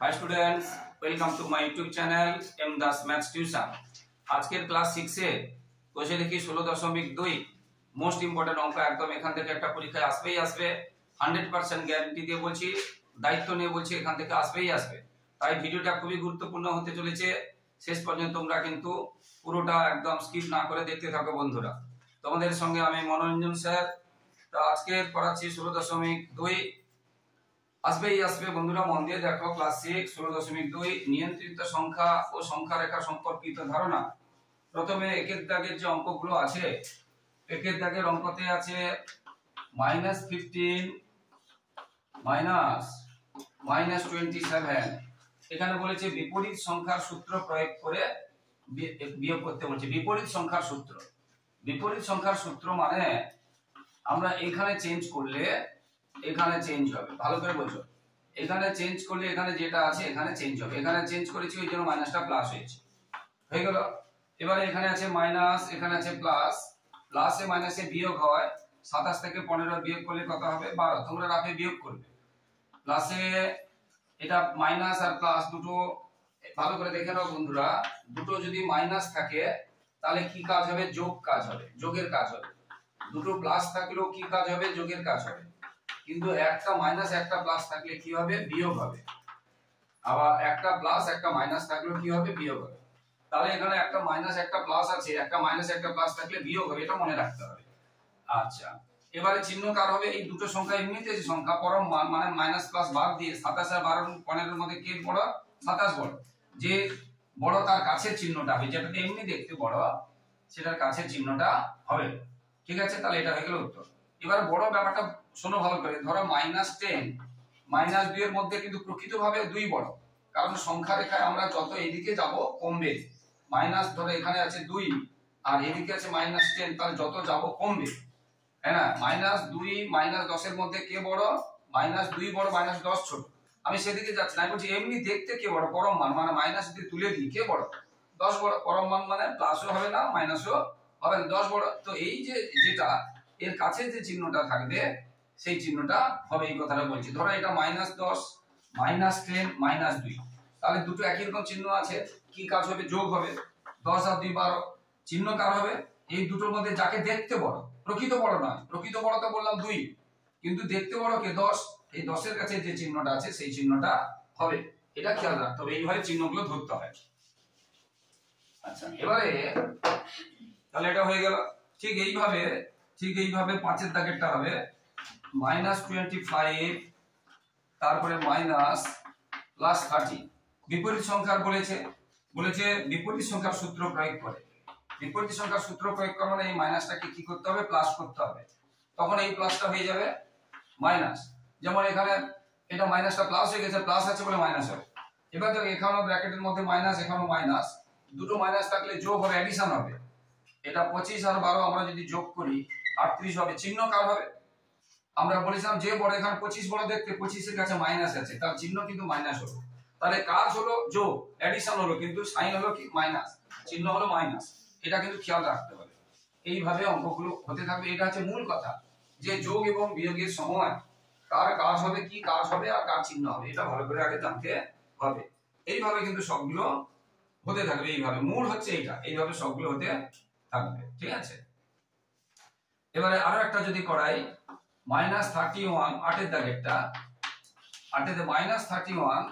Hi students, welcome to my YouTube channel M Das Maths Tuition। আজকের class 6 এ বসে দেখি 16.2 most important অঙ্ক একদম এখান থেকে একটা পরীক্ষায় আসবেই আসবে 100% গ্যারান্টি দিয়ে বলছি, দায়িত্ব নিয়ে বলছি এখান থেকে আসবেই আসবে। তাই ভিডিওটা খুবই গুরুত্বপূর্ণ হতে চলেছে, শেষ পর্যন্ত তোমরা কিন্তু পুরোটা একদম স্কিপ না করে দেখতে থাকো বন্ধুরা। তোমাদের সঙ্গে আমি মনোরঞ্জন স্যার। তো আজকে পড়াচ্ছি 16.2 আসবেই আসবে বন্ধুরা, মন দিয়ে দেখো। ক্লাস 6 16.2 নিয়ন্ত্রিত সংখ্যা ও সংখ্যা রেখা সম্পর্কিত ধারণা। প্রথমে একের দাগের যে অঙ্কগুলো আছে, একের দাগের অঙ্কতে আছে -15 -27। এখানে বলেছে বিপরীত সংখ্যার সূত্র প্রয়োগ করে বিয়োগ করতে বলছে। বিপরীত সংখ্যার সূত্র, বিপরীত সংখ্যার সূত্র মানে আমরা এখানে চেঞ্জ করলে এখানে চেঞ্জ হবে। ভালো করে বোঝো, এখানে চেঞ্জ করলে এখানে যেটা আছে এখানে চেঞ্জ হবে। এখানে চেঞ্জ করেছি ওই জন্য মাইনাসটা প্লাস হয়েছে, হয়ে গেল। এবারে এখানে আছে মাইনাস, এখানে আছে প্লাস, প্লাসে মাইনাসে বিয়োগ হয়। 27 থেকে 15 বিয়োগ করলে কত হবে? 12। তোমরা রাফে বিয়োগ করবে। প্লাসে এটা মাইনাস আর প্লাস দুটো ভালো করে দেখে নাও বন্ধুরা। দুটো যদি মাইনাস থাকে তাহলে কি কাজ হবে? যোগ কাজ হবে, যোগের কাজ হবে। দুটো প্লাস থাকলেও কি কাজ হবে? যোগের কাজ হবে। কিন্তু একটা মাইনাস একটা প্লাস থাকলে কি হবে? বিয়োগ হবে। আবার একটা প্লাস একটা মাইনাস থাকলেও কি হবে? বিয়োগ হবে। তাহলে এখানে একটা মাইনাস একটা প্লাস আছে, একটা মাইনাস একটা প্লাস থাকলে বিয়োগ হবে, এটা মনে রাখতে হবে। আচ্ছা, এবারে চিহ্ন কার হবে? এই দুটো সংখ্যা এমনিতে যে সংখ্যা পরম মান মানে মাইনাস প্লাস বাদ দিয়ে 27 আর 12 15 এর মধ্যে কে বড়? 27 বড়। যে বড় তার কাছের চিহ্নটা হবে, যেটা এমনি দেখতে বড় সেটার কাছের চিহ্নটা হবে। ঠিক আছে, তাহলে এটা হয়ে গেল উত্তর। এবার বড় ব্যাপারটা শোনো ভালো করে। ধরো -10 -2 এর মধ্যে কিন্তু প্রকৃতভাবে 2 বড়, কারণ সংখ্যা রেখায় আমরা যত এদিকে যাব কমবে। মাইনাস ধরো এখানে আছে 2 আর এদিকে আছে -10, তাহলে যত যাব কমবে, হ্যাঁ না? -2 -10 এর মধ্যে কে বড়? -2 বড়, -10 ছোট। আমি সেদিকে যাচ্ছি না, আমি বলছি এমনি দেখতে কে বড়? পরম মান মানে মাইনাস যদি তুলে দিই কে বড়? 10 বড়। পরম মান মানে প্লাসও হবে না মাইনাসও হবে না, 10 বড়। তো এই যে যেটা এর কাছে যে চিহ্নটা থাকবে সেই চিহ্নটা হবে, এই কথাটা বলছি। ধরো এটা -10 -10 -2, তাহলে দুটো একই রকম চিহ্ন আছে, কি কাজ হবে? যোগ হবে। 10 আর 2 12। চিহ্ন কার হবে? এই দুটোর মধ্যে যাকে দেখতে বড়, প্রকৃত বড় নয়। প্রকৃত বড় তো বললাম 2, কিন্তু দেখতে বড় কে? 10। এই 10 এর কাছে যে চিহ্নটা আছে সেই চিহ্নটা হবে, এটা খেয়াল রাখতে হবে। এইভাবে চিহ্নগুলো ধরতে হয়। আচ্ছা, এবারে তাহলে এটা হয়ে গেল। ঠিক এইভাবে 5 এর দাগেরটা হবে -25 তারপরে +30। বিপরীত সংখ্যার বলেছে বিপরীত সংখ্যার সূত্র প্রয়োগ করে। বিপরীত সংখ্যার সূত্র প্রয়োগ করা মানে এই মাইনাসটাকে কি করতে হবে? প্লাস করতে হবে। তখন এই প্লাসটা হয়ে যাবে মাইনাস। যেমন এখানে এটা মাইনাসটা প্লাস হয়ে গেছে, প্লাস আছে বলে মাইনাস হবে। এবার দেখো এখানেও ব্র্যাকেটের মধ্যে মাইনাস, এখানেও মাইনাস, দুটো মাইনাস থাকলে যোগ হবে, অ্যাডিশন হবে। এটা 25 আর 12 আমরা যদি যোগ করি 38 হবে। চিহ্ন কার হবে? আমরা বলেছিলাম যে বড়, এখানে 25 বড় দেখতে, 25 এর কাছে মাইনাস আছে, তার চিহ্ন কিন্তু মাইনাস হলো। তাহলে কাজ হলো যোগ, অ্যাডিশন হলো, কিন্তু সাইন হলো কি? মাইনাস, চিহ্ন হলো মাইনাস। এটা কিন্তু খেয়াল রাখতে হবে। এইভাবে অঙ্কগুলো হতে থাকবে। এটা হচ্ছে মূল কথা, যে যোগ এবং বিয়োগের সময় কার কাজ হবে, কি কাজ হবে আর কার চিহ্ন হবে, এটা ভালো করে আগে জানতে হবে। এইভাবে কিন্তু সবগুলো হতে থাকবে। এইভাবে মূল হচ্ছে এইটা, এইভাবে সবগুলো হতে থাকবে। ঠিক আছে, এবারে আরো একটা যদি করাই -31 8 এর দাগেরটা, 8এতে -31,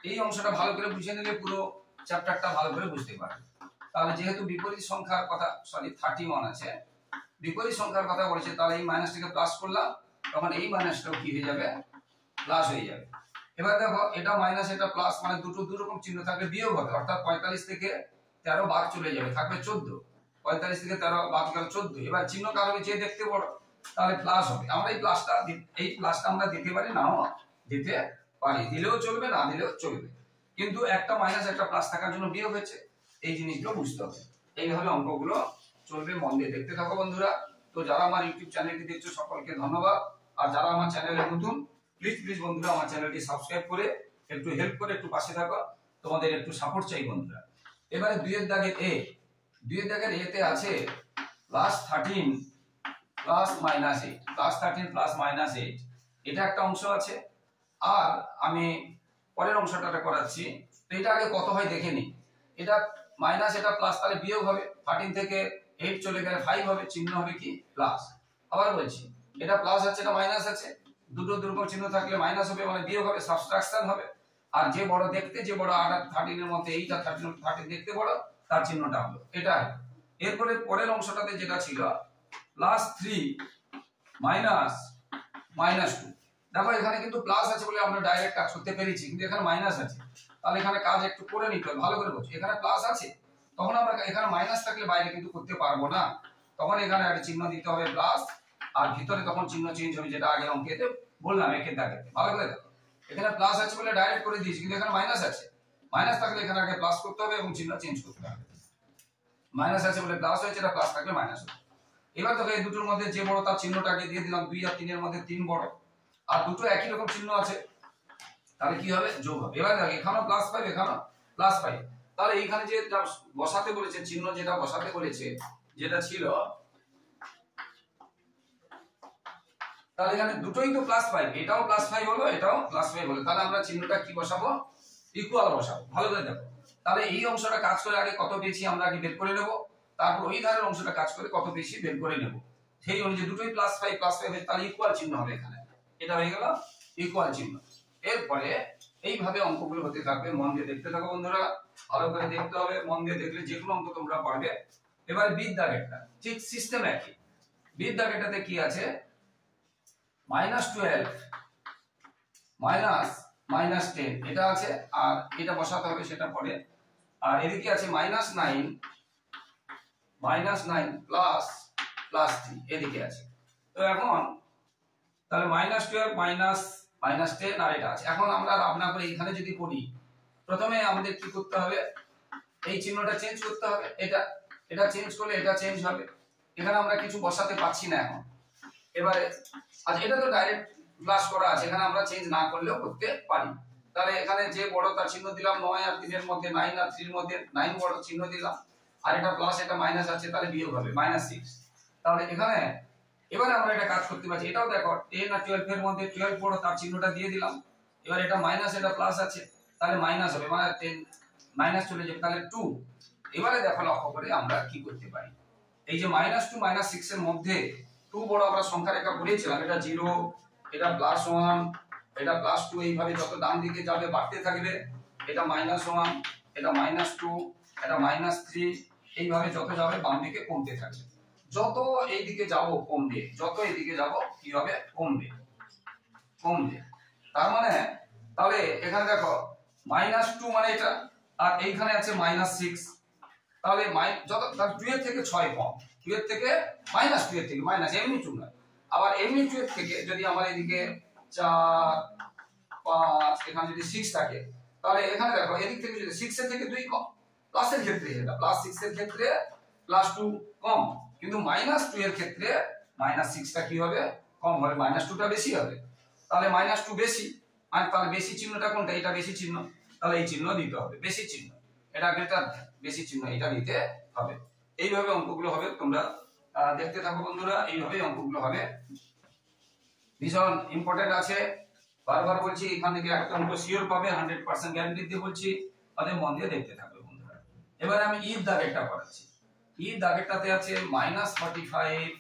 এই অংশটা ভালো করে বুঝে নিলে পুরো চ্যাপ্টারটা ভালো করে বুঝতে পারবে। তাহলে যেহেতু বিপরীত সংখ্যার কথা 31 আছে, বিপরীত সংখ্যার কথা বলেছে, তাহলে এই মাইনাসটাকে প্লাস করলাম, তখন এই মাইনাসটাও কি হয়ে যাবে? প্লাস হয়ে যাবে। এবার দেখো এটা মাইনাস এটা প্লাস, মানে দুটো দুরকম চিহ্ন থাকবে, বিয়োগ হবে। অর্থাৎ 45 থেকে 13 বাদ চলে যাবে, থাকবে 14। 45 থেকে 13 বাদ গেল 14। এবার চিহ্ন কার হবে? যে দেখতে বড়, তাহলে প্লাস হবে। আমরা এই প্লাসটা আমরা দিতে পারি, নাও দিতে পারি, দিলেও চলবে না দিলেও চলবে, কিন্তু একটা মাইনাস একটা প্লাস থাকার জন্য বিয়োগ হয়েছে। এই জিনিসগুলো বুঝতে হবে। এইভাবে অঙ্কগুলো চলবে, মন দিয়ে দেখতে থাকো বন্ধুরা। তো যারা আমার ইউটিউব চ্যানেলটি দেখছো সকলকে ধন্যবাদ। আর যারা আমার চ্যানেলে নতুন, প্লিজ বন্ধুরা আমার চ্যানেলটি সাবস্ক্রাইব করে একটু হেল্প করে একটু পাশে থাকো, তোমাদের একটু সাপোর্ট চাই বন্ধুরা। এবারে 2 এর দাগের এ, 2 এর দাগের এতে আছে +13 +-8, +13 +-8, এটা একটা অংশ আছে। আর আমি পরের অংশটা করাচ্ছি। এটা আগে কত হয় দেখে নি। এটা মাইনাস এটা প্লাস, তাহলে বিয়োগ হবে। 13 থেকে 8 চলে গেলে 5 হবে, চিহ্ন হবে কি প্লাস। আবার বলছি এটা প্লাস আছে এটা মাইনাস আছে, দুটো দুর্বল চিহ্ন থাকলে মাইনাস হবে মানে বিয়োগ হবে, সাবট্রাকশন হবে। আর যে বড় দেখতে, যে বড় 13 এর মধ্যে এইটা 13 দেখতে বড়, তার চিহ্নটা হলো এটা। এরপরে পরের অংশটাতে যেটা ছিল +3 মাইনাস -2, দেখো এখানে কিন্তু প্লাস আছে বলে আমরা ডাইরেক্ট কাজ করতে পেরেছি, কিন্তু এখানে মাইনাস আছে, তাহলে এখানে কাজ একটু করে নিতে হবে, ভালো করে বোঝো। এখানে প্লাস আছে, তখন আমরা এখানে মাইনাস থাকলে বাইরে কিন্তু করতে পারবো না, তখন এখানে একটা চিহ্ন দিতে হবে প্লাস, আর ভিতরে তখন চিহ্ন চেঞ্জ হবে, যেটা আগের অঙ্কেতে বললাম একের দাগে। ভালো করে দেখো, এখানে প্লাস আছে বলে ডাইরেক্ট করে দিয়েছি, কিন্তু এখানে মাইনাস আছে, মাইনাস থাকলে এখানে আগে প্লাস করতে হবে এবং চিহ্ন চেঞ্জ করতে হবে। মাইনাস আছে বলে প্লাস হয়েছে, এটা প্লাস থাকলে মাইনাস হবে। এবার দেখো এই দুটোর মধ্যে যে বড় তার চিহ্নটাকে দিয়ে দিলাম, 2 আর 3 এর মধ্যে 3 বড়, আর দুটো একই রকম চিহ্ন আছে, তাহলে কি হবে যোগ হবে। এবার দেখো এখানেও +5 এখানেও +5, তাহলে এইখানে যে বসাতে বলেছে চিহ্ন, যেটা বসাতে বলেছে যেটা ছিল, তাহলে এখানে দুটোই তো +5, এটাও +5 হলো এটাও +5 হলো, তাহলে আমরা চিহ্নটা কি বসাবো ইকুয়াল বসাবো। ভালো করে দেখো, তাহলে এই অংশটা কাজ করে আগে কত পেয়েছি আমরা আগে বের করে নেব, তারপর ওই ধারের অংশটা কাজ করে কত বেশি বের করে নেব। সেই অনুযায়ী দুটোই +5 হয়ে তাহলে ইকুয়াল চিহ্ন হবে, এখানে এটা হয়ে গেল ইকুয়াল চিহ্ন। এরপরে এইভাবে অঙ্কগুলো হতে থাকবে, মন দিয়ে দেখতে থাকো বন্ধুরা, ভালো করে দেখতে হবে, মন দিয়ে দেখলে যে কোনো অঙ্ক তোমরা পারবে। এবার বিদ দাগেরটা ঠিক সিস্টেম একই। বিদ দাগেরটাতে কি আছে, -12 -10 এটা আছে, আর এটা বসাতে হবে সেটা পরে। আর এদিকে আছে -9 +3 এদিকে আছে। তো এখন তাহলে -12 -10 আর এটা আছে। এখন আমরা ভাবনা করে এখানে যদি করি, প্রথমে আমাদের কি করতে হবে, এই চিহ্নটা চেঞ্জ করতে হবে, এটা চেঞ্জ করলে এটা চেঞ্জ হবে। এখানে আমরা কিছু বসাতে পারছি না এখন। এবারে আচ্ছা এটা তো ডাইরেক্ট প্লাস করা আছে, এখানে আমরা চেঞ্জ না করলেও করতে পারি। তাহলে এখানে যে বড় তার চিহ্ন দিলাম, 9 আর 3 এর মধ্যে 9 আর 3 এর মধ্যে 9 বড় চিহ্ন দিলাম, আর এটা প্লাস এটা মাইনাস আছে, তাহলে বিয়োগ হবে -6। তাহলে এখানে এবারে আমরা এটা কাজ করতে পারছি, এটাও দেখো 10 আর 12 এর মধ্যে 12 বড়, তার চিহ্নটা দিয়ে দিলাম। এবার এটা মাইনাস এটা প্লাস আছে, তাহলে মাইনাস হবে, মানে 10 মাইনাস চলে যাবে, তাহলে 2। এবারে দেখো লক্ষ্য করে আমরা কি করতে পারি, এই যে -2 -6 এর মধ্যে 2 বড় আমরা সংখ্যা রেখা বলেছিলাম, এটা 0 এটা +1 এটা +2, এইভাবে যত ডান দিকে যাবে বাড়তে থাকবে, এটা -1 এটা -2 এটা -3, এইভাবে যত যাবে বাম দিকে কমতে থাকবে। যত এইদিকে যাব কমবে, যত এইদিকে যাব কি হবে কমবে কমবে। তার মানে তাহলে এখানে দেখো -2 মানে এটা, আর এইখানে আছে -6, তাহলে যত 2 এর থেকে 6 কম, 2 এর থেকে -2 এর থেকে মাইনাস এমনি 2 নয়, আবার এমনি 2 এর থেকে যদি আমার এদিকে 4 5 এখানে যদি 6 থাকে, তাহলে এখানে দেখো এদিক থেকে যদি 6 এর থেকে 2 কম, প্লাসের ক্ষেত্রে এটা +6 এর ক্ষেত্রে +2 কম, কিন্তু -2 এর ক্ষেত্রে -6টা কি হবে কম হবে, -2টা বেশি হবে। তাহলে -2 বেশি, আর তাহলে বেশি চিহ্নটা কোনটা, এটা বেশি চিহ্ন, তাহলে এই চিহ্ন দিতে হবে বেশি চিহ্ন, এটা গ্রেটার বেশি চিহ্ন এটা দিতে হবে। এইভাবে অঙ্কগুলো হবে, তোমরা দেখতে থাকো বন্ধুরা, এইভাবে অঙ্কগুলো হবে, ভীষণ ইম্পর্টেন্ট আছে। বারবার বলছি এখান থেকে একটা অঙ্ক শিওর পাবে, 100% গ্যারান্টি দিয়ে বলছি, তাদের মন দিয়ে দেখতে থাকবে বন্ধুরা। এবারে আমি ঈদ দাগেরটা করাচ্ছি। ঈদ দাগেরটাতে আছে -45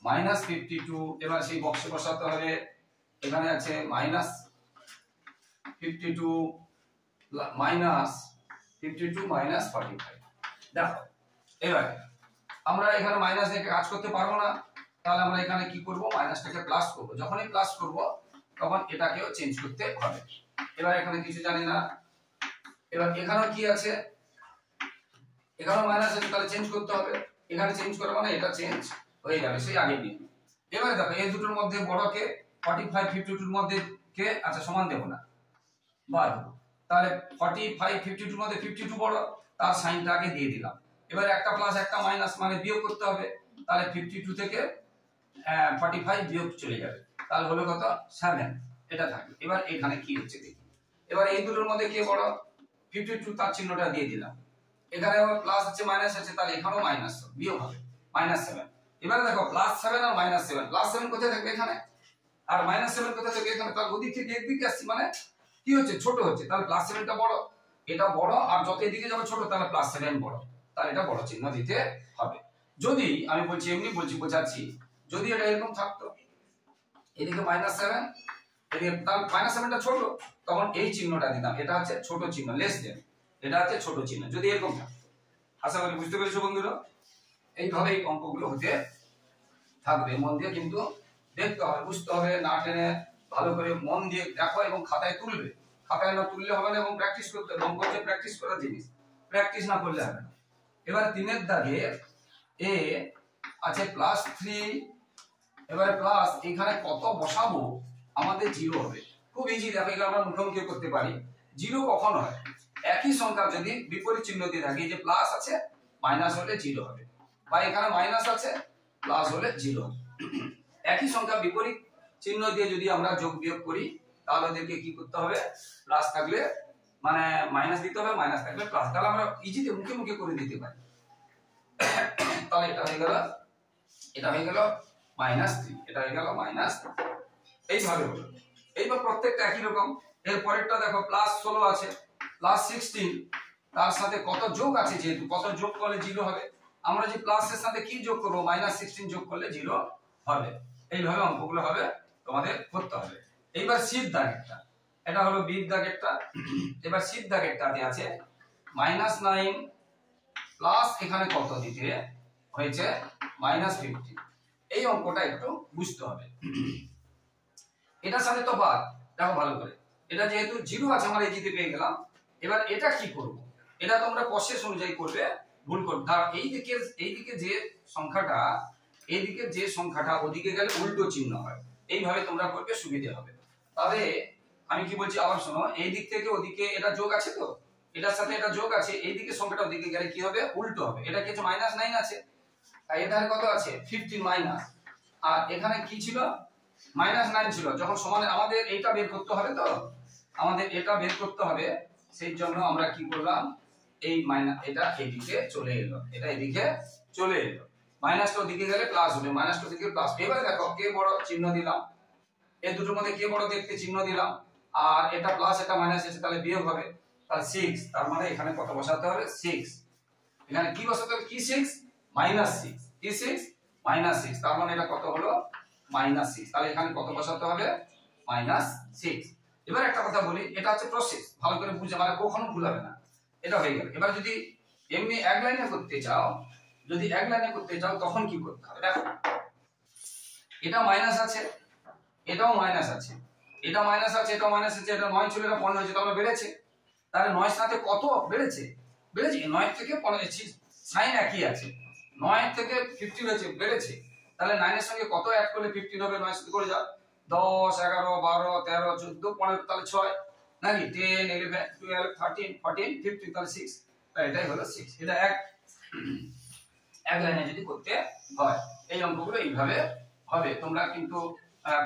-52, এবার সেই বক্সে বসাতে হবে। এখানে আছে -52 -45। দেখো এবারে আমরা এখানে মাইনাস রেখে কাজ করতে পারবো না, তাহলে আমরা এখানে কি করব, মাইনাসটাকে প্লাস করব। যখনই প্লাস করব তখন এটাকেও চেঞ্জ করতে হবে। এবার এখানে কিছু জানি না, এবার এখানেও কি আছে, এখানেও মাইনাস আছে, তাহলে চেঞ্জ করতে হবে। এখানে চেঞ্জ করব মানে এটা চেঞ্জ হয়ে যাবে সেই আগের নিয়ম। এবারে দেখো এই দুটোর মধ্যে বড় কে, 45 52 এর মধ্যে কে, আচ্ছা সমান দেব না, বাদ, তাহলে 45 52 এর মধ্যে 52 বড়, তার সাইনটা আগে দিয়ে দিলাম। এবার একটা প্লাস একটা মাইনাস মানে বিয়োগ করতে হবে, তাহলে 52 থেকে 45 বিয়োগ চলে যাবে, তাহলে হলো কত 7, এটা থাকবে। এবার এখানে কি হচ্ছে দেখি, এবার এই দুটোর মধ্যে কে বড়, 52 তার চিহ্নটা দিয়ে দিলাম। এখানে প্লাস আছে মাইনাস আছে, তাহলে এখানেও মাইনাস বিয়োগ হবে -7। এবারে দেখো +7 আর -7, +7 কোথায় থাকবে এখানে, আর -7 কোথা থেকে এখানে, তার ওদিক থেকে একদিকে আসছে মানে কি হচ্ছে, ছোট হচ্ছে, তাহলে +7টা বড়, এটা বড়, আর যত এদিকে যাবে ছোট তাহলে +7 বড়, তাহলে এটা বড় চিহ্ন দিতে হবে। যদি আমি বলছি এমনি বলছি বোঝাচ্ছি, যদি এটা এরকম থাকতো এদিকে -7 এদিকে, তাহলে -7টা ছোট, তখন এই চিহ্নটা দিতাম, এটা হচ্ছে ছোট চিহ্ন লেস দেন, এটা হচ্ছে ছোট চিহ্ন, যদি এরকম থাকতো। আশা করি বুঝতে পেরেছো বন্ধুরা। এইভাবে এই অঙ্কগুলো হতে থাকবে, মন দিয়ে কিন্তু দেখতে হবে, বুঝতে হবে, না টেনে ভালো করে মন দিয়ে দেখো এবং খাতায় তুলবে, খাতায় না তুললে হবে না, এবং প্র্যাকটিস করতে হবে, অঙ্ক হচ্ছে প্র্যাকটিস করার জিনিস, প্র্যাকটিস না করলে হবে না। এবার 3 দাগে এ আছে +3, এবারে প্লাস এখানে কত বসাবো, আমাদের 0 হবে, খুব ইজি, দেখো এগুলো আমরা মুখোমুখি করতে পারি। 0 কখন হয়, একই সংখ্যা যদি বিপরীত চিহ্ন দিয়ে থাকে, যে প্লাস আছে মাইনাস হলে 0 হবে, বা এখানে মাইনাস আছে প্লাস হলে 0 হবে। একই সংখ্যা বিপরীত চিহ্ন দিয়ে যদি আমরা যোগ বিয়োগ করি, তাহলে ওদেরকে কি করতে হবে, প্লাস থাকলে মানে মাইনাস দিতে হবে, মাইনাস থাকলে প্লাস, তাহলে আমরা ইজিতে মুখে মুখে করে দিতে পারি। তাহলে এটা হয়ে গেল, এটা হয়ে গেল -3, এটা হয়ে গেল -3, এইভাবে হলো। এইবার প্রত্যেকটা একই রকম। এর পরেরটা দেখো +16 আছে, +16, তার সাথে কত যোগ আছে, যেহেতু কত যোগ করলে 0 হবে, আমরা যে প্লাসের সাথে কি যোগ করব, -16 যোগ করলে 0 হবে। এইভাবে অঙ্কগুলো হবে, তোমাদের করতে হবে। এইবার শীত দাগেরটা, এটা হলো বির দাগেরটা। এবার শীত দাগেরটাতে আছে -9 প্লাস এখানে কত দিতে হয়েছে, -15। এই অঙ্কটা একটু বুঝতে হবে। এটার সাথে তো বাদ, দেখো ভালো করে, এটা যেহেতু 0 আছে আমরা এই জিতে পেয়ে গেলাম। এবার এটা কি করব, এটা তোমরা প্রসেস অনুযায়ী করবে, ভুল করবে। ধর এইদিকে যে সংখ্যাটা, এইদিকে যে সংখ্যাটা ওদিকে গেলে উল্টো চিহ্ন হয়, এইভাবে তোমরা করবে, সুবিধা হবে। তবে আমি কি বলছি আবার শোনো, এই দিক থেকে ওদিকে এটা যোগ আছে, তো এটার সাথে এটা যোগ আছে, এইদিকে সংখ্যাটা ওদিকে গেলে কি হবে, উল্টো হবে। এটা কি আছে, -9 আছে, আর এখানে কত আছে 15 মাইনাস, আর এখানে কি ছিল, -9 ছিল। যখন সমানে আমাদের এইটা বের করতে হবে, তো আমাদের এটা বের করতে হবে, সেই জন্য আমরা কি করলাম, এই মাইনাস, এটা এদিকে চলে এলো, এটা এদিকে চলে এলো, মাইনাসটা ওদিকে গেলে প্লাস হবে, মাইনাসটা ওদিকে প্লাস। এবারে দেখো কে বড় চিহ্ন দিলাম, এই দুটোর মধ্যে কে বড় দেখতে চিহ্ন দিলাম, আর এটা প্লাস এটা মাইনাস আছে, তাহলে বিয়োগ হবে, তাহলে 6, তার মানে এখানে কত বসাতে হবে, 6। এখানে কি বসাতে হবে, কি 6, -6, কি 6, -6, তার মানে এটা কত হলো, -6, তাহলে এখানে কত বসাতে হবে, -6। এবার একটা কথা বলি, এটা হচ্ছে প্রসেস, ভালো করে বুঝে, মানে কখনো ভুল হবে না। এটা হয়ে গেল। এবার যদি এমনি এক লাইনে করতে চাও, যদি এক লাইনে করতে চাও, তখন কি করতে হবে, দেখো এটা মাইনাস আছে, এটাও মাইনাস আছে, এটা মাইনাস আছে, এটাও মাইনাস আছে, এটা 9 ছিল, এটা 15 হয়েছে, তাহলে বেড়েছে, তাহলে 9 সাথে কত বেড়েছে, 9 থেকে 15, সাইন একই আছে, 9 থেকে 15 হয়েছে, বেড়েছে, তাহলে 9 এর সঙ্গে কত অ্যাড করলে 15 হবে, 9 সাথে করে যাও, 10, 11, 12, 13, 14, 15, তাহলে 6, নাকি 10, 11, 12, 13, 14, 15, তাহলে 6, তাহলে এটাই হলো 6। এটা এক লাইনে যদি করতে হয়, এই অঙ্কগুলো এইভাবে হবে। তোমরা কিন্তু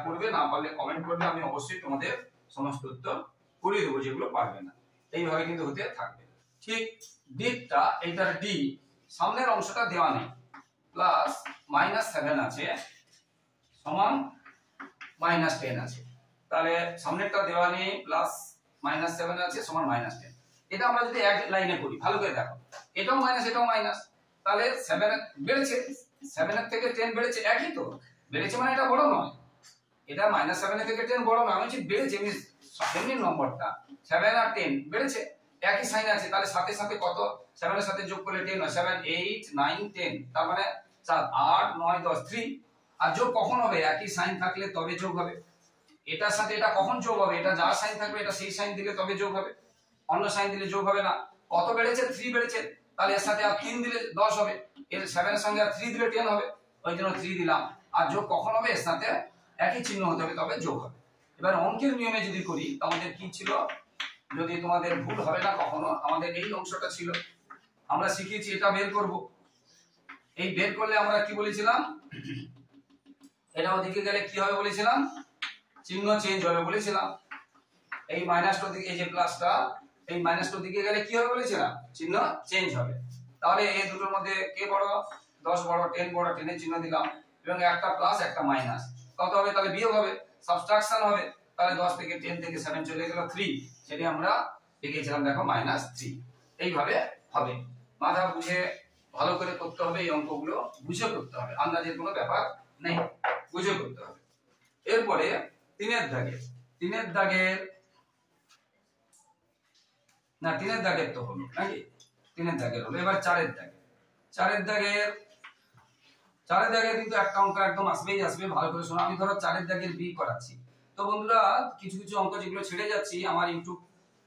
করবে, না পারলে কমেন্ট করবে, আমি অবশ্যই তোমাদের সমস্ত উত্তর করিয়ে দেবো, যেগুলো পারবে না। এইভাবে কিন্তু হতে থাকবে। ঠিক দিকটা, এইটার ডি, সামনের অংশটা দেওয়া নেই, প্লাস -7 আছে সমান -10 আছে, তাহলে সামনেরটা দেওয়া নেই, প্লাস -7 আছে সমান -10। এটা আমরা যদি এক লাইনে করি, ভালো করে দেখো, এটাও মাইনাস, এটাও মাইনাস, তাহলে 7 বেড়েছে, 7 এর থেকে 10 বেড়েছে, একই তো বেড়েছে, মানে এটা বড় নয়, এটা -7 এর থেকে 10 বড় নয়, আমি বলছি বেড়েছে, এমনি নম্বরটা 7 আর 10 বেড়েছে, একই সাইন আছে, তাহলে সাথে সাথে কত, 7 এর সাথে যোগ করলে 10 হয়, 7, 8, 9, 10, তার মানে 4, 8, 9, 10, 3। আর যোগ কখন হবে, একই সাইন থাকলে তবে যোগ হবে। এটার সাথে এটা কখন যোগ হবে, এটা যার সাইন থাকবে এটা সেই সাইন দিলে তবে যোগ হবে, অন্য সাইন দিলে যোগ হবে না। কত বেড়েছে, 3 বেড়েছে, তাহলে এর সাথে আর 3 দিলে 10 হবে, এর 7 এর সঙ্গে আর 3 দিলে 10 হবে, ওই জন্য 3 দিলাম। আর যোগ কখন হবে, এর সাথে একই চিহ্ন হতে হবে, তবে যোগ হবে। এবার অঙ্কের নিয়মে যদি করি, আমাদের কি ছিল, যদি তোমাদের ভুল হবে না কখনো, আমাদের এই অংশটা ছিল, আমরা শিখিয়েছি এটা বের করব। এই বের করলে আমরা কি বলেছিলাম, এটা ওদিকে গেলে কি হবে বলেছিলাম, চিহ্ন চেঞ্জ হবে বলেছিলাম। এই মাইনাসটা দিকে, এই যে প্লাসটা, এই মাইনাসটা দিকে গেলে কি হবে বলেছিলাম, চিহ্ন চেঞ্জ হবে। তাহলে এই দুটোর মধ্যে কে বড়, 10 বড়, 10 বড়, 10 এর চিহ্ন দিলাম, এবং একটা প্লাস একটা মাইনাস, কত হবে, তাহলে বিয়োগ হবে, সাবট্রাকশন হবে, তাহলে 10 থেকে 10 থেকে 7 চলে গেল 3, সেটা আমরা লিখেছিলাম দেখো -3। এইভাবে হবে, মাথা বুঝে ভালো করে করতে হবে, এই অঙ্কগুলো বুঝে করতে হবে, আন্দাজের কোনো ব্যাপার নেই, বুঝে করতে হবে। এরপরে 3 দাগের না 3 দাগের তো হলো নাকি, 3 দাগের হলো। এবার 4 দাগের কিন্তু একটা অঙ্ক একদম আসবেই আসবে, ভালো করে শোনো। আমি ধরো 4 দাগের বি করাচ্ছি, তো বন্ধুরা কিছু কিছু অঙ্ক যেগুলো ছেড়ে যাচ্ছি আমার ইউটিউব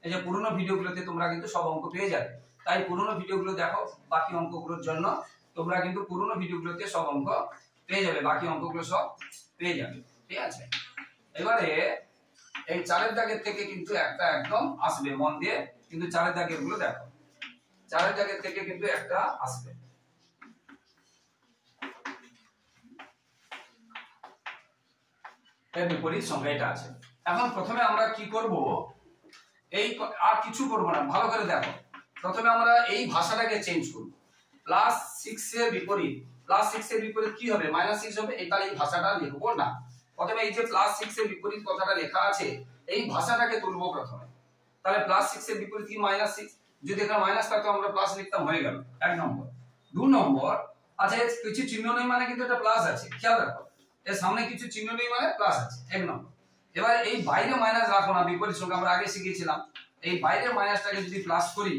এই যে পুরনো ভিডিওগুলোতে তোমরা কিন্তু সব অঙ্ক পেয়ে যাবে, তাই পুরনো ভিডিওগুলো দেখো, বাকি অঙ্কগুলোর জন্য তোমরা কিন্তু পুরনো ভিডিওগুলোতে সব অঙ্ক পেয়ে যাবে, বাকি অঙ্কগুলো সব পেয়ে যাবে, ঠিক আছে। এবারে এই 4 দাগের থেকে কিন্তু একটা একদম আসবে, মন দিয়ে কিন্তু 4 দাগের গুলো দেখো, 4 দাগের থেকে কিন্তু একটা আসবে। এর বিপরীত সংখ্যা এটা আছে। এখন প্রথমে আমরা কি করব, এই আর কিছু করব না, ভালো করে দেখো। প্রথমে আমরা এই ভাষাটাকে চেঞ্জ করব, +6 এর বিপরীত, +6 এর বিপরীত কি হবে, -6 হবে, এই তাহলে এই ভাষাটা লিখবো না। প্রথমে এই যে +6 এর বিপরীত কথাটা লেখা আছে, এই ভাষাটাকে তুলবো প্রথমে। তাহলে +6 এর বিপরীত কি -6, যদি এটা মাইনাস থাকতো আমরা প্লাস লিখতাম, হয়ে গেল 1 নম্বর। 2 নম্বর, আচ্ছা কিছু চিহ্ন নেই মানে কিন্তু এটা প্লাস আছে, খেয়াল রাখো, এর সামনে কিছু চিহ্ন নেই মানে প্লাস আছে, 1 নম্বর। এবার এই বাইরে মাইনাস রাখো না, বিপরীত সংখ্যা আমরা আগে শিখেছিলাম, এই বাইরের মাইনাসটাকে যদি প্লাস করি,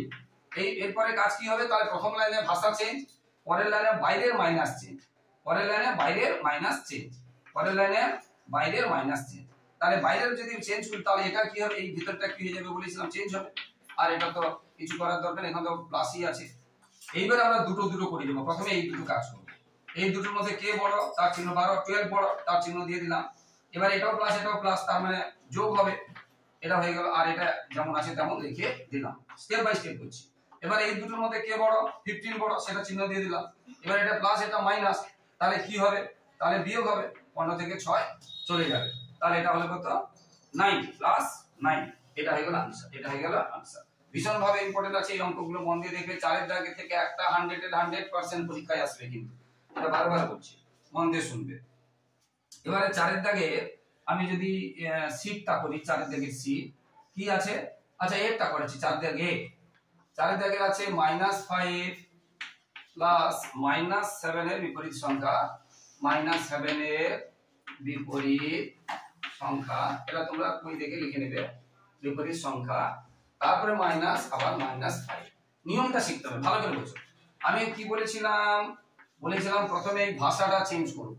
এই এরপরে কাজ কি হবে, তাহলে প্রথম লাইনে ভাষা চেঞ্জ, পরের লাইনে বাইরের মাইনাস চেঞ্জ, পরের লাইনে বাইরের মাইনাস চেঞ্জ, পরের লাইনে বাইরের মাইনাস চেঞ্জ। তাহলে বাইরের যদি চেঞ্জ করি তাহলে এটা কি হবে, এই ভিতরটা কি হয়ে যাবে বলেছিলাম, চেঞ্জ হবে। আর এটা তো কিছু করার দরকার নেই, এখানে তো প্লাসই আছে। এইবার আমরা দুটো দুটো করে দেব, প্রথমে এই দুটো কাজ করব, এই দুটোর মধ্যে কে বড় তার চিহ্ন 12, 12 বড় তার চিহ্ন দিয়ে দিলাম। এবার এটাও প্লাস তার মানে যোগ হবে, এটা হয়ে গেল, আর এটা যেমন আছে তেমন লিখে দিলাম, স্টেপ বাই স্টেপ করছি। এবার এই দুটোর মধ্যে কে বড়, 15 বড়, সেটা চিহ্ন দিয়ে দিলাম। এবার এটা প্লাস এটা মাইনাস, তাহলে কি হবে, তাহলে বিয়োগ হবে, 15 থেকে 6 চলে যাবে, তাহলে এটা হলো কত, 9 + 9, এটা হয়ে গেল आंसर, এটা হয়ে গেল आंसर। ভীষণ ভাবে ইম্পর্টেন্ট আছে এই অঙ্কগুলো, মন দিয়ে দেখবে, 4 এর দাগে থেকে একটা 100% পরীক্ষায় আসবে, কিন্তু এটা বারবার বলছি, মন দিয়ে শুনবে। এবারে 4 এর দাগে আমি যদি শীটটা করি, 4 এর দাগের শীট কি আছে, আচ্ছা এরটা করেছি 4 দাগে, 4 এর দাগের আছে -5 + -7 এর বিপরীত সংখ্যা, -7 এর বিপরীত সংখ্যা, এটা তোমরা কই দেখে লিখে নেবে, বিপরীত সংখ্যা, তারপরে মাইনাস, আবার -5। নিয়মটা শিখতে হবে, ভালো করে বুঝো। আমি কি বলেছিলাম, প্রথমে এই ভাষাটা চেঞ্জ করব,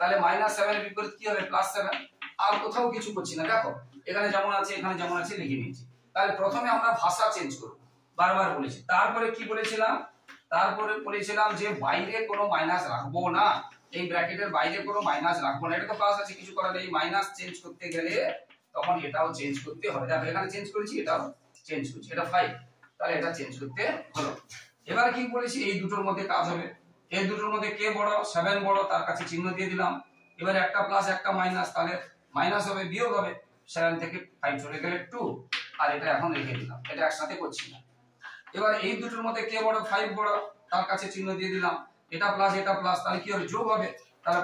তাহলে -7 এর বিপরীত কি হবে, +7। আর কোথাও কিছু করছি না, দেখো এখানে যেমন আছে এখানে যেমন আছে লিখে নিয়েছি। তাহলে প্রথমে আমরা ভাষা চেঞ্জ করব, বারবার বলেছি। তারপরে কি বলেছিলাম, তারপরে বলেছিলাম যে বাইরে কোনো মাইনাস রাখবো না, এই ব্র্যাকেটের বাইরে কোনো মাইনাস রাখবো না, এটা তো প্লাস আছে, কিছু করার নেই, মাইনাস চেঞ্জ করতে গেলে তখন এটাও চেঞ্জ করতে হবে। দেখো এখানে চেঞ্জ করেছি, এটাও চেঞ্জ করছি, এটা 5, তাহলে এটা চেঞ্জ করতে হলো। এবার কি বলেছি, এই দুটোর মধ্যে কাজ হবে, এই দুটোর মধ্যে কে বড়, 7 বড়, তার কাছে চিহ্ন দিয়ে দিলাম। এবার একটা প্লাস একটা মাইনাস, তাহলে মাইনাস হবে, বিয়োগ হবে, 7 থেকে 5 চলে গেলে 2, আর এটা এখন রেখে দিলাম, এটা একসাথে করছি না। এবার এই দুটোর মধ্যে কে বড়, 5 বড়, তার কাছে চিহ্ন দিয়ে দিলাম, এটা প্লাস এটা প্লাস, তাহলে কি হবে, যোগ হবে, তাহলে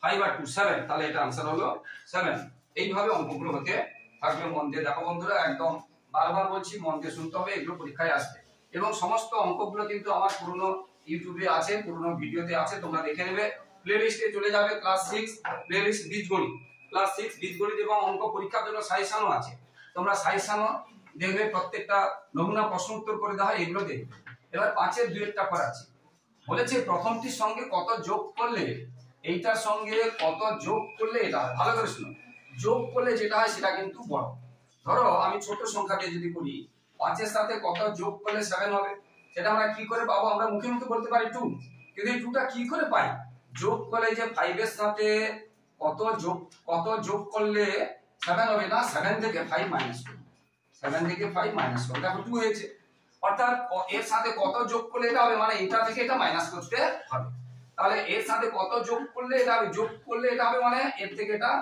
5 আর 2 7, তাহলে এটা आंसर হলো 7। এইভাবে অঙ্কগুলো হতে থাকবে, মন দিয়ে দেখো বন্ধুরা, একদম বারবার বলছি, মন দিয়ে শুনতে হবে, এগুলো পরীক্ষায় আসবে। এবং সমস্ত অঙ্কগুলো কিন্তু আমার পুরনো ইউটিউবে আছে, পুরনো ভিডিওতে আছে, তোমরা দেখে নেবে। প্লেলিস্টে চলে যাবে, ক্লাস 6 প্লেলিস্ট বীজগণিত, ক্লাস 6 বীজগণিত এবং অঙ্ক পরীক্ষার জন্য সাজেশনও আছে, তোমরা সাজেশনও দেখবে, প্রত্যেকটা নমুনা প্রশ্ন উত্তর করে দেওয়া হয়, এগুলো দেখবে। এবার 5 এর 2 করাচ্ছি, বলেছে প্রথমটির সঙ্গে কত যোগ করলে, এইটার সঙ্গে কত যোগ করলে এটা হয়, ভালো করে শুনো, যোগ করলে যেটা হয় সেটা কিন্তু বড়। ধরো আমি ছোট সংখ্যা দিয়ে যদি করি, 5 এর সাথে কত যোগ করলে 7 হবে, সেটা আমরা কি করে পাবো, আমরা মুখে মুখে বলতে পারি 2, কিন্তু এই 2টা কি করে পাই, যোগ করলে যে 5 এর সাথে কত যোগ করলে 7 হবে, না 7 থেকে 5 মাইনাস করব, 7 থেকে 5 মাইনাস করব, দেখো 2 হয়েছে, অর্থাৎ এর সাথে কত যোগ করলে এটা হবে, মানে এটা থেকে এটা মাইনাস করতে হবে। তাহলে এর সাথে কত যোগ করলে এটা হবে, যোগ করলে এটা হবে, মানে এর থেকে এটা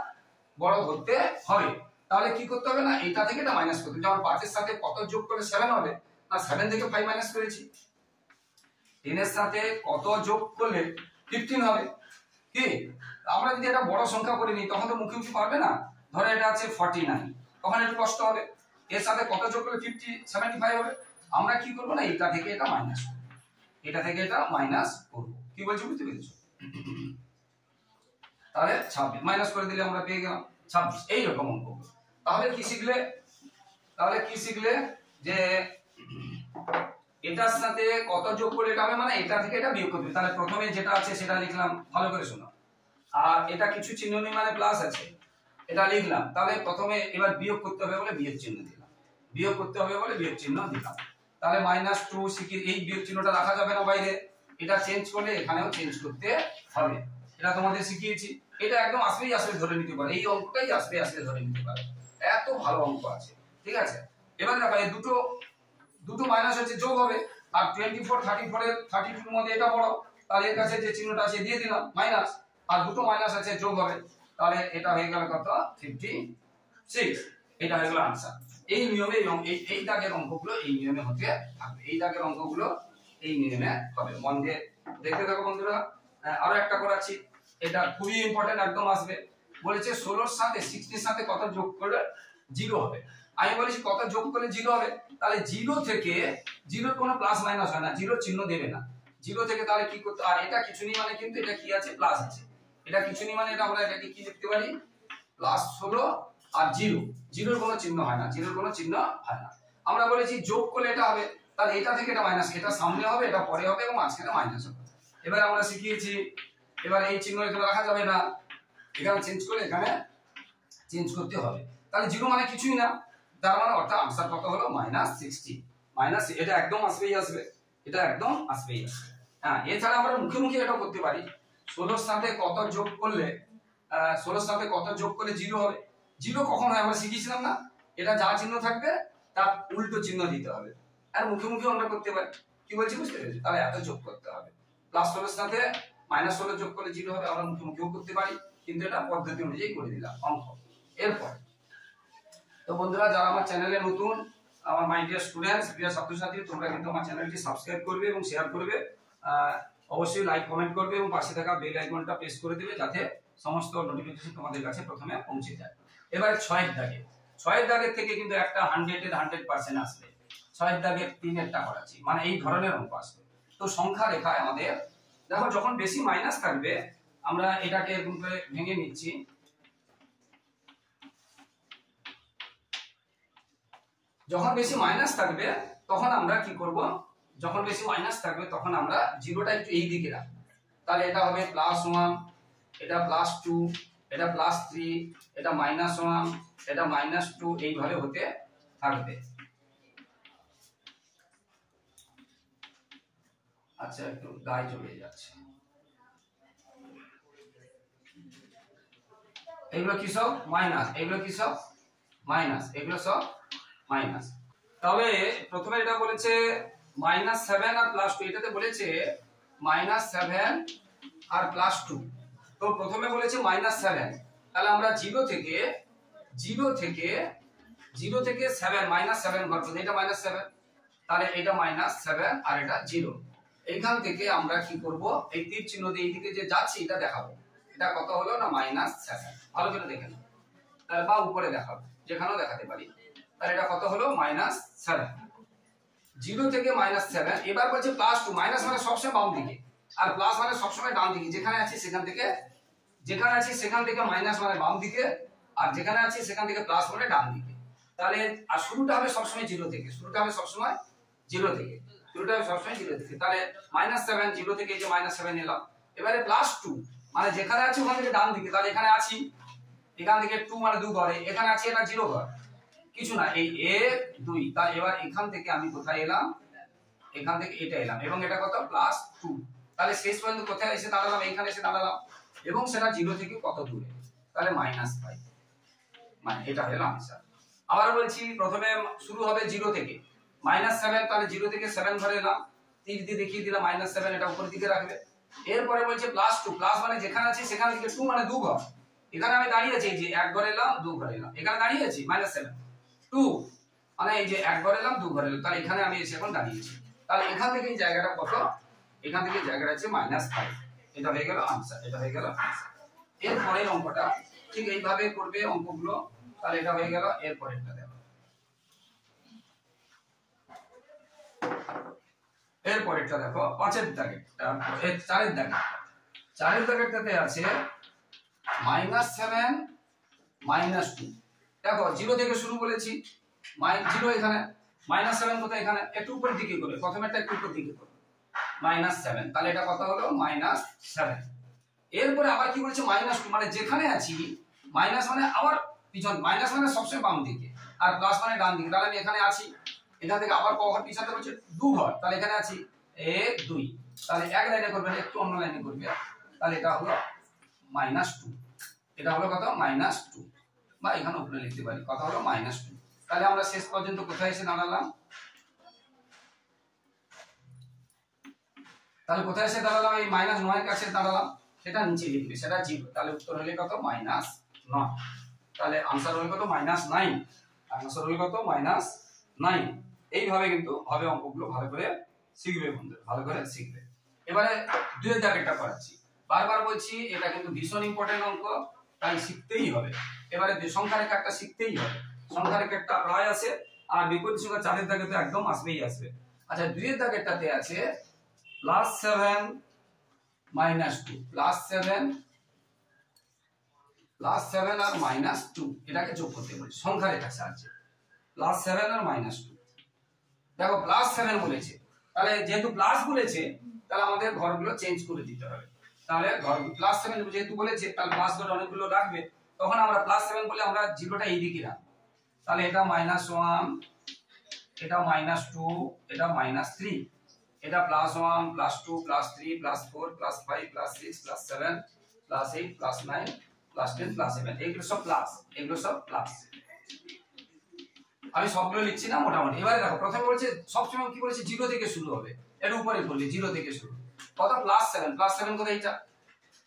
বড় ধরতে হবে। তাহলে কি করতে হবে, না এটা থেকে এটা মাইনাস করতে হবে। যেমন 5 এর সাথে কত যোগ করলে 7 হবে, না 7 থেকে 5 মাইনাস করেছি। 10 এর সাথে কত যোগ করলে 15 হবে, কি আমরা যদি এটা বড় সংখ্যা করে নিই তখন তো মুখোমুখি পারবে না। ধরো এটা আছে 49, তখন একটু কষ্ট হবে। এর সাথে কত যোগ করলে 75 হবে। আমরা কি করব না, এটা থেকে এটা মাইনাস করব, এটা থেকে এটা মাইনাস করব। কি বলছি বুঝতে পেরেছো? তাহলে 26 মাইনাস করে দিলে আমরা পেয়ে গেলাম 26। এই রকম অঙ্ক। তাহলে কি শিখলে যে এটার সাথে কত যোগ করলে এটা হবে, মানে এটা থেকে এটা বিয়োগ করতে হবে। তাহলে প্রথমে যেটা আছে সেটা লিখলাম, ভালো করে শোনো। আর এটা কিছু চিহ্ন নেই মানে প্লাস আছে, এটা লিখলাম। তাহলে প্রথমে এবার বিয়োগ করতে হবে বলে বিয়োগ চিহ্ন দিলাম, বিয়োগ করতে হবে বলে বিয়োগ চিহ্ন দিলাম। তাহলে -2 শিখি, এই বিয়োগ চিহ্নটা রাখা যাবে না বাইরে, এটা চেঞ্জ করলে এখানেও চেঞ্জ করতে হবে। এটা তোমাদের শিখিয়েছি। এটা একদম আসলেই ধরে নিতে পারে, এই অঙ্কটাই আসলে ধরে নিতে পারে, এত ভালো অঙ্ক আছে। ঠিক আছে, এবার দেখো এই দুটো মাইনাস হচ্ছে যোগ হবে, আর 24 34 এর 32 এর মধ্যে এটা বড়, তাহলে এর কাছে যে চিহ্নটা আছে দিয়ে দিলাম মাইনাস, আর দুটো মাইনাস আছে যোগ হবে, তাহলে এটা হয়ে গেল কত 56। এটা হয়ে গেল आंसर। এই নিয়মে এই দাগের অঙ্কগুলো এই নিয়মে হতে থাকবে, এই দাগের অঙ্কগুলো এই নিয়মে হবে। মন দিয়ে দেখতে থাকো বন্ধুরা। আরো একটা করাচ্ছি, এটা খুবই ইম্পর্টেন্ট, একদম আসবে। বলেছে 16 এর সাথে 60 এর সাথে কত যোগ করলে 0 হবে। আমি বলেছি কত যোগ করলে 0 হবে, তাহলে 0 থেকে 0 কোনো প্লাস মাইনাস হয় না, 0 চিহ্ন দেবে না। 0 থেকে তাহলে কি করতে, আর এটা কিছু নেই মানে কিন্তু এটা কি আছে প্লাস আছে, এটা কিছু নেই মানে এটা আমরা এটাকে কি লিখতে পারি +16 আর 0, 0 এর কোনো চিহ্ন হয় না, 0 এর কোনো চিহ্ন হয় না। আমরা বলেছি যোগ করলে এটা হবে, তাহলে এটা থেকে এটা মাইনাস, এটা সামনে হবে এটা পরে হবে এবং মাঝখানে মাইনাস হবে। এবার আমরা শিখিয়েছি, এবার এই চিহ্ন এখানে রাখা যাবে না, এখানে চেঞ্জ করে এখানে চেঞ্জ করতে হবে। তাহলে 0 মানে কিছুই না, তার মানে অর্থাৎ आंसर কত হলো -60। মাইনাস এটা একদম আসবেই আসবে, এটা একদম আসবেই আসবে। হ্যাঁ, এছাড়া আমরা মুখে মুখে এটা করতে পারি। 16 এর সাথে কত যোগ করলে 16 এর সাথে কত যোগ করলে 0 হবে। 0 কখন হয় আমরা শিখিয়েছিলাম না, এটা যা চিহ্ন থাকবে তার উল্টো চিহ্ন দিতে হবে। আর মুখে মুখে আমরা করতে পারি। কি বলছি বুঝতে পেরেছো? তাহলে এত যোগ করতে হবে, +16 এর সাথে -16 যোগ করলে 0 হবে। আমরা মুখে মুখেও করতে পারি, কিন্তু এটা পদ্ধতি অনুযায়ী করে দিলাম অঙ্ক। এরপর তো বন্ধুরা, যারা আমার চ্যানেলে নতুন, আমার মাই ডিয়ার স্টুডেন্টস, প্রিয় ছাত্রছাত্রী, তোমরা কিন্তু আমার চ্যানেলটি সাবস্ক্রাইব করবে এবং শেয়ার করবে, অবশ্যই লাইক কমেন্ট করবে এবং পাশে থাকা বেল আইকনটা প্রেস করে দিবে যাতে সমস্ত নোটিফিকেশন তোমাদের কাছে প্রথমে পৌঁছে যায়। এবারে 6 এর দাগের থেকে কিন্তু একটা 100 এর 100% আসবে। 6 এর দাগের 3 এরটা করাচ্ছি, মানে এই ধরনের অঙ্ক আসবে। তো সংখ্যা রেখায় আমাদের দেখো যখন বেশি মাইনাস থাকবে আমরা এটাকে এরকম করে ভেঙে নিচ্ছি। যখন বেশি মাইনাস থাকবে তখন আমরা কি করব, যখন বেশি মাইনাস থাকবে তখন আমরা জিরোটা একটু এই দিকে রাখবো। তাহলে এটা হবে +1, এটা +2, এটা +3, এটা -1, এটা -2, এইভাবে হতে থাকবে। আচ্ছা, একটু গায়ে চলে যাচ্ছে। এগুলো কি সব মাইনাস, এগুলো কি সব মাইনাস, এগুলো সব মাইনাস। তাহলে প্রথমে এটা বলেছে -7 আর +2, এটাতে বলেছে -7 আর +2। তো প্রথমে বলেছে -7, তাহলে আমরা 0 থেকে 7 -7 ঘর করব, এটা -7, তাহলে এটা -7 আর এটা 0। এইখান থেকে আমরা কি করব, এই তীর চিহ্ন দিয়ে এইদিকে যে যাচ্ছে এটা দেখাবো। এটা কত হলো না -7, ভালো করে দেখেন, তাহলে বা উপরে দেখাবো, যেখানেও দেখাতে পারি। তাহলে এটা কত হলো -7, 0 থেকে -7। এবার বলছে +2, মাইনাস মানে সবসময় বাম দিকে আর প্লাস মানে সবসময় ডান দিকে। যেখানে আছে সেখান থেকে মাইনাস মানে বাম দিকে, আর যেখানে আছে সেখান থেকে প্লাস মানে ডান দিকে। তাহলে আর শুরুটা হবে সবসময় 0 থেকে, তাহলে -7, 0 থেকে এই যে -7 নিলাম। এবারে +2 মানে যেখানে আছে ওখান থেকে ডান দিকে, তাহলে এখানে আছি, এখান থেকে 2 মানে 2 ঘরে, এখানে আছে এটা 0 ঘর, কিছু না, এই 1 2। তাহলে এবার এখান থেকে আমি কোথায় এলাম, এখান থেকে এটা এলাম এবং এটা কত +2। তাহলে শেষ পর্যন্ত কোথায় এসে দাঁড়ালাম, এইখানে এসে দাঁড়ালাম এবং সেটা 0 থেকে কত দূরে, তাহলে -5, মানে এটা হলো आंसर। আবার বলছি প্রথমে শুরু হবে 0 থেকে -7, তাহলে 0 থেকে 7 ঘরে এলাম, তীর দিয়ে দেখিয়ে দিলাম -7, এটা উপরের দিকে রাখবে। এরপরে বলছে +2, প্লাস মানে যেখানে আছে সেখান থেকে 2 মানে 2 ঘর, এখানে আমি দাঁড়িয়ে আছি, এই যে 1 ঘরে এলাম 2 ঘরে এলাম, এখানে দাঁড়িয়ে আছি -7, 2 মানে এই যে 1 ঘরে এলাম 2 ঘরে এলাম, তাহলে এখানে আমি এসে এখন দাঁড়িয়েছি। তাহলে এখান থেকে এই জায়গাটা কত, এখান থেকে জায়গাটা আছে -5, এটা হয়ে গেল आंसर, এটা হয়ে গেল आंसर। এর পরের অঙ্কটা ঠিক এইভাবে করবে অঙ্কগুলো, তাহলে এটা হয়ে গেল। এর পরেরটা দেখো, এর পরেরটা দেখো 5 এর দাগে, এর 4 এর দাগে, 4 এর দাগেরটাতে আছে -7 -2। দেখো 0 থেকে শুরু বলেছি, 0 এখানে, -7 কোথায় এখানে, একটু উপরের দিকে করবে, প্রথমেরটা একটু উপরের দিকে করবে, -7, তাহলে এটা কত হলো -7। এরপরে আবার কি বলেছে -2, মানে যেখানে আছি মাইনাস মানে আবার পিছন, মাইনাস মানে সবসময় বাম দিকে আর প্লাস মানে ডান দিকে, তাহলে আমি এখানে আছি, এখান থেকে আবার কত ঘর পিছাতে বলছে 2 ঘর, তাহলে এখানে আছি 1 2, তাহলে এক লাইনে করবেন, একটু অন্য লাইনে করবে, তাহলে এটা হলো -2, এটা হলো কত -2, বা এখানে উপরে লিখতে পারি কত হলো -2। তাহলে আমরা শেষ পর্যন্ত কোথায় এসে দাঁড়ালাম, তাহলে কোথায় এসে দাঁড়ালাম, এই -9 এর কাছে দাঁড়ালাম, সেটা নিচে লিখবে, সেটা 0, তাহলে উত্তর হলো কত -9, তাহলে आंसर হলো কত -9, आंसर হলো কত -9। এইভাবে কিন্তু হবে অঙ্কগুলো, ভালো করে শিখবে বন্ধুরা, ভালো করে শিখবে। এবারে 2 এর দাগেরটা করাচ্ছি, বারবার বলছি এটা কিন্তু ভীষণ ইম্পর্টেন্ট অঙ্ক, তাই শিখতেই হবে। এবারে সংখ্যা রেখা একটা শিখতেই হবে, সংখ্যা রেখা একটা প্রায় আছে, আর বিপরীত সংখ্যা 4 এর দাগে তো একদম আসবেই আসবে। আচ্ছা 2 এর দাগেরটাতে আছে +7 -2, +7 আর -2, এটাকে যোগ করতে বলেছে সংখ্যা রেখার সাহায্যে, +7 আর -2। দেখো +7 বলেছে, তাহলে যেহেতু প্লাস বলেছে তাহলে আমাদের ঘরগুলো চেঞ্জ করে দিতে হবে, তাহলে ঘর +7 যেহেতু বলেছে তাহলে প্লাস ঘর অনেকগুলো রাখবে, তখন আমরা +7 বলে আমরা জিরোটা এই দিকে রাখবো, তাহলে এটা -1, এটা -2, এটা -3, এটা +1 +2 +3 +4 +5 +6 +7 +8 +9 +10 +11, এগুলো সব প্লাস, এগুলো সব প্লাস। আমি সবগুলো লিখছি না মোটামুটি। এবারে দেখো প্রথমে বলছে সবসময় কি বলেছে 0 থেকে শুরু হবে, এর উপরে বললে 0 থেকে শুরু, কত +7 কোথায়, এইটা,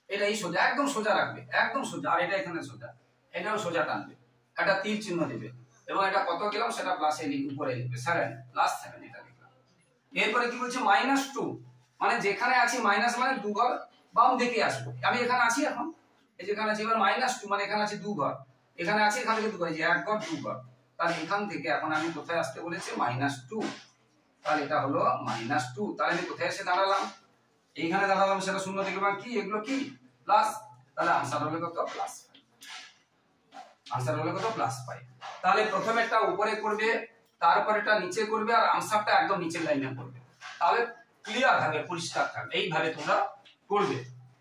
এটা এই সোজা, একদম সোজা রাখবে, একদম সোজা, আর এটা এখানে সোজা, এটাও সোজা টানবে, একটা তীর চিহ্ন দেবে, এবং এটা কত গেলাম সেটা প্লাসে উপরে লিখবে, +7 এটা লিখলাম। এরপরে কি বলছে -2, মানে যেখানে আছি মাইনাস মানে 2 ঘর বাম দিকে আসবো, আমি এখানে আছি এখন, এই যেখানে আছি, এবার -2 মানে এখানে আছে 2 ঘর, এখানে আছে এখান থেকে 2 ঘর, এই যে 1 ঘর 2 ঘর, তাহলে এখান থেকে এখন আমি কোথায় আসতে বলেছে -2, তাহলে এটা হলো -2, তাহলে আমি কোথায় এসে দাঁড়ালাম, এইখানে দাঁড়ালাম, সেটা শূন্য থেকে কি এগুলো কি প্লাস, তাহলে आंसर হলো কত +5, आंसर হলো কত +5। তাহলে প্রথমে একটা উপরে করবে, তারপর এটা নিচে করবে, আর आंसरটা একদম নিচের লাইনে করবে, তাহলে ক্লিয়ার থাকবে, পরিষ্কার থাকবে। এইভাবে তোমরা করবে,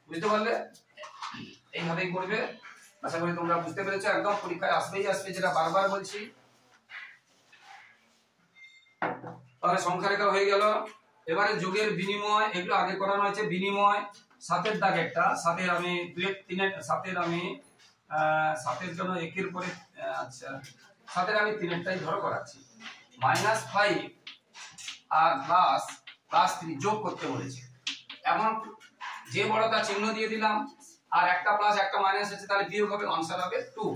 বুঝতে পারলে, এইভাবেই করবে। আশা করি তোমরা বুঝতে পেরেছো, একদম পরীক্ষায় আসবেই আসবে, যেটা বারবার বলছি। তাহলে সংখ্যা রেখা হয়ে গেল। এবারে যোগের বিনিময়, এগুলো আগে করানো হয়েছে, বিনিময় 7 এর দাগেরটা, 7 এর আমি 2 3 এর 7 এর আমি 7 এর জন্য 1 এর পরে, আচ্ছা 7 এর আমি 3 এরটাই ধরো করাচ্ছি, -5 আর +3 যোগ করতে বলেছে। এখন যে বড়টা চিহ্ন দিয়ে দিলাম, আর একটা প্লাস একটা মাইনাস আছে, তাহলে বিয়োগ হবে, आंसर হবে 2।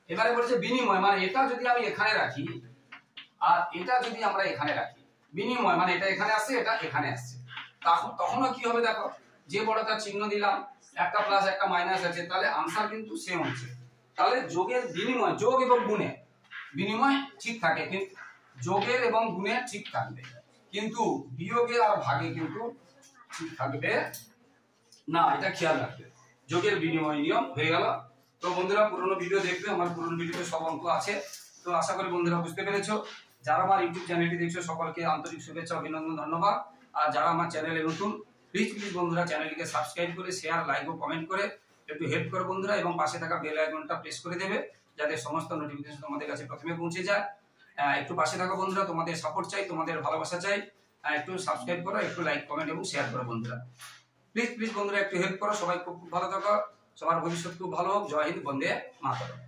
এবারে বলেছে বিনিময়, মানে এটা যদি আমি এখানে রাখি আর এটা যদি আমরা এখানে রাখি, বিনিময় মানে এটা এখানে আসছে, এটা এখানে আসছে, তখনও কি হবে দেখো, যে বড়টা চিহ্ন দিলাম, একটা প্লাস একটা মাইনাস আছে, তাহলে आंसर কিন্তু সেম হচ্ছে। তাহলে যোগের বিনিময়, যোগ এবং গুণে বিনিময় ঠিক থাকে, কিন্তু যোগের এবং গুণে ঠিক থাকবে, কিন্তু বিয়োগের আর ভাগে কিন্তু ঠিক থাকবে না, এটা খেয়াল রাখবে। যোগের বিনিময় নিয়ম হয়ে গেল। তো বন্ধুরা পুরনো ভিডিও দেখবে, আমার পুরনো ভিডিওতে সব অঙ্ক আছে, তো আশা করি বন্ধুরা বুঝতে পেরেছো। যারা আমার ইউটিউব চ্যানেলটি দেখছো সকলকে আন্তরিক শুভেচ্ছা, অভিনন্দন, ধন্যবাদ। আর যারা আমার চ্যানেলে নতুন, প্লিজ বন্ধুরা চ্যানেলটিকে সাবস্ক্রাইব করে শেয়ার, লাইক ও কমেন্ট করে একটু হেল্প করো বন্ধুরা, এবং পাশে থাকা বেল আইকনটা প্রেস করে দেবে, যাতে সমস্ত নোটিফিকেশন তোমাদের কাছে প্রথমে পৌঁছে যায়। একটু পাশে থাকো বন্ধুরা, তোমাদের সাপোর্ট চাই, তোমাদের ভালোবাসা চাই। একটু সাবস্ক্রাইব করো, একটু লাইক কমেন্ট এবং শেয়ার করো বন্ধুরা, প্লিজ বন্ধুরা একটু হেল্প করো। সবাই খুব ভালো থাকো, সবার ভবিষ্যৎ খুব ভালো হোক। জয় হিন্দ, বন্দে মাতরম।